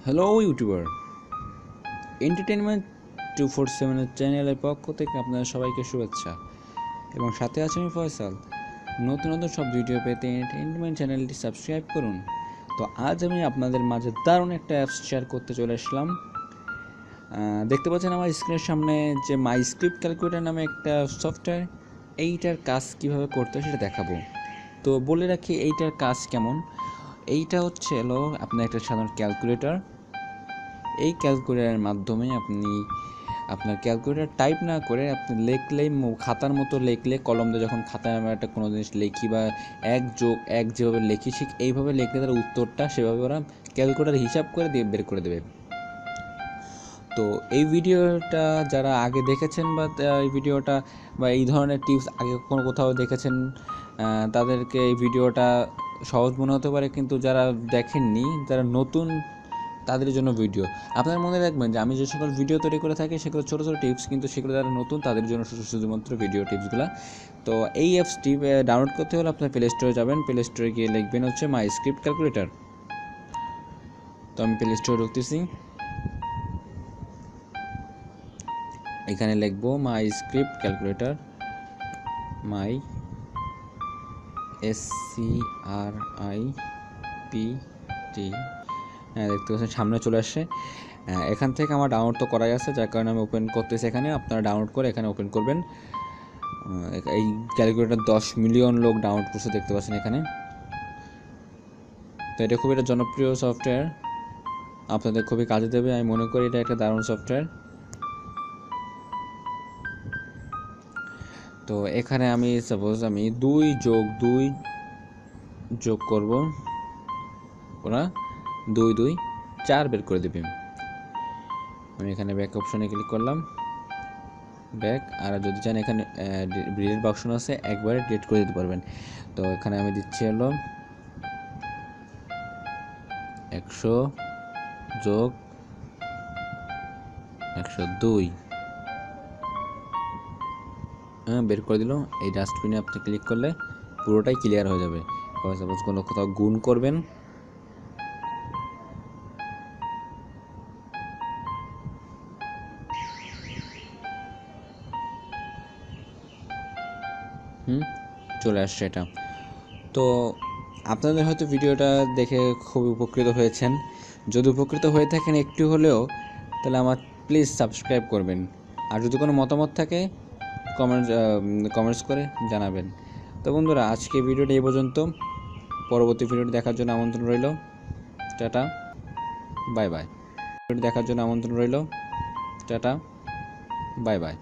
Hello YouTuber, entertainment 247 চ্যানেলের পক্ষ থেকে আপনাদের সবাইকে শুভেচ্ছা এবং সাথে আছি আমি ফয়সাল। নতুন নতুন সব ভিডিও পেতে এন্টারটেনমেন্ট চ্যানেলটি সাবস্ক্রাইব করুন। তো আজ আমি আপনাদের মাঝে দারুণ একটা অ্যাপস শেয়ার করতে চলে আসলাম। দেখতে পাচ্ছেন আমার স্ক্রিনের সামনে যে মাই স্ক্রিপ্ট ক্যালকুলেটর নামে একটা সফটওয়্যার। এইটার কাজ কীভাবে করতে হয় সেটা দেখাবো। তো বলে রাখি এইটার কাজ কেমন। এইটা হলো আপনার একটা সাধারণ ক্যালকুলেটর। এই ক্যালকুলেটরের মাধ্যমে আপনি আপনার ক্যালকুলেটর টাইপ না করে আপনি লিখলেই খাতার মতো লিখলে কলম দিয়ে যখন খাতায় আমরা একটা কোনো জিনিস লিখি বা 1+1 যেভাবে লিখি ঠিক এইভাবে লিখলে তার উত্তরটা সেভাবে ওরা ক্যালকুলেটর হিসাব করে দিয়ে বের করে দেবে। তো এই ভিডিওটা যারা আগে দেখেছেন বা এই ভিডিওটা বা এই ধরনের টিপস আগে কোনো কোথাও দেখেছেন তাদেরকে এই ভিডিওটা সহজ মনে হতে পারে, কিন্তু যারা দেখেননি, যারা নতুন, তাদের জন্য ভিডিও। আপনার মনে রাখবেন যে আমি যে সকল ভিডিও তৈরি করে থাকি সেগুলো ছোটো ছোটো টিপস, কিন্তু সেগুলো যারা নতুন তাদের জন্য শুধুমাত্র ভিডিও টিপসগুলো। তো এই অ্যাপসটি ডাউনলোড করতে হলে আপনার প্লে স্টোরে যাবেন, প্লে স্টোরে গিয়ে লিখবেন মাই স্ক্রিপ্ট ক্যালকুলেটর। তো আমি প্লে স্টোরে ঢুকতেছি, এখানে লিখবো মাই স্ক্রিপ্ট ক্যালকুলেটর, মাই SCRIPT। হ্যাঁ, দেখতে পাচ্ছেন সামনে চলে আসছে। এখান থেকে আমার ডাউনলোড তো করাই আছে, যার কারণে আমি ওপেন করতেছি। এখানে আপনারা ডাউনলোড করে এখানে ওপেন করবেন। এই ক্যালকুলেটর 10 মিলিয়ন লোক ডাউনলোড করছে, দেখতে পাচ্ছেন এখানে। তো এটা খুবই একটা জনপ্রিয় সফটওয়্যার, আপনাদের খুবই কাজে দেবে। আমি মনে করি এটা একটা দারুণ সফটওয়্যার। তো এখানে আমি সাপোজ আমি 2+2 যোগ করব, ওরা 2×2=4 বের করে দেবে। আমি এখানে ব্যাক অপশনে ক্লিক করলাম, ব্যাক। আর যদি চান এখানে ডিলিট অপশন আছে, একবারে ডিলিট করে দিতে পারবেন। তো এখানে আমি দিচ্ছি 100+102 বের করে দিল। এই ডাস্টবিনে আপনি ক্লিক করলে পুরোটাই ক্লিয়ার হয়ে যাবে। সাপোজ কোনো কোথাও গুণ করবেন, চলে আসছে এটা। তো আপনাদের হয়তো ভিডিওটা দেখে খুবই উপকৃত হয়েছেন। যদি উপকৃত হয়ে থাকেন একটু হলেও, তাহলে আমার প্লিজ সাবস্ক্রাইব করবেন। আর যদি কোনো মতামত থাকে কমেন্টস করে জানাবেন। তো বন্ধুরা, আজকে ভিডিওটা এই পর্যন্ত। পরবর্তী ভিডিওটি দেখার জন্য আমন্ত্রণ রইল। Tata, bye bye. ভিডিওটি দেখার জন্য আমন্ত্রণ রইল। Tata, bye bye.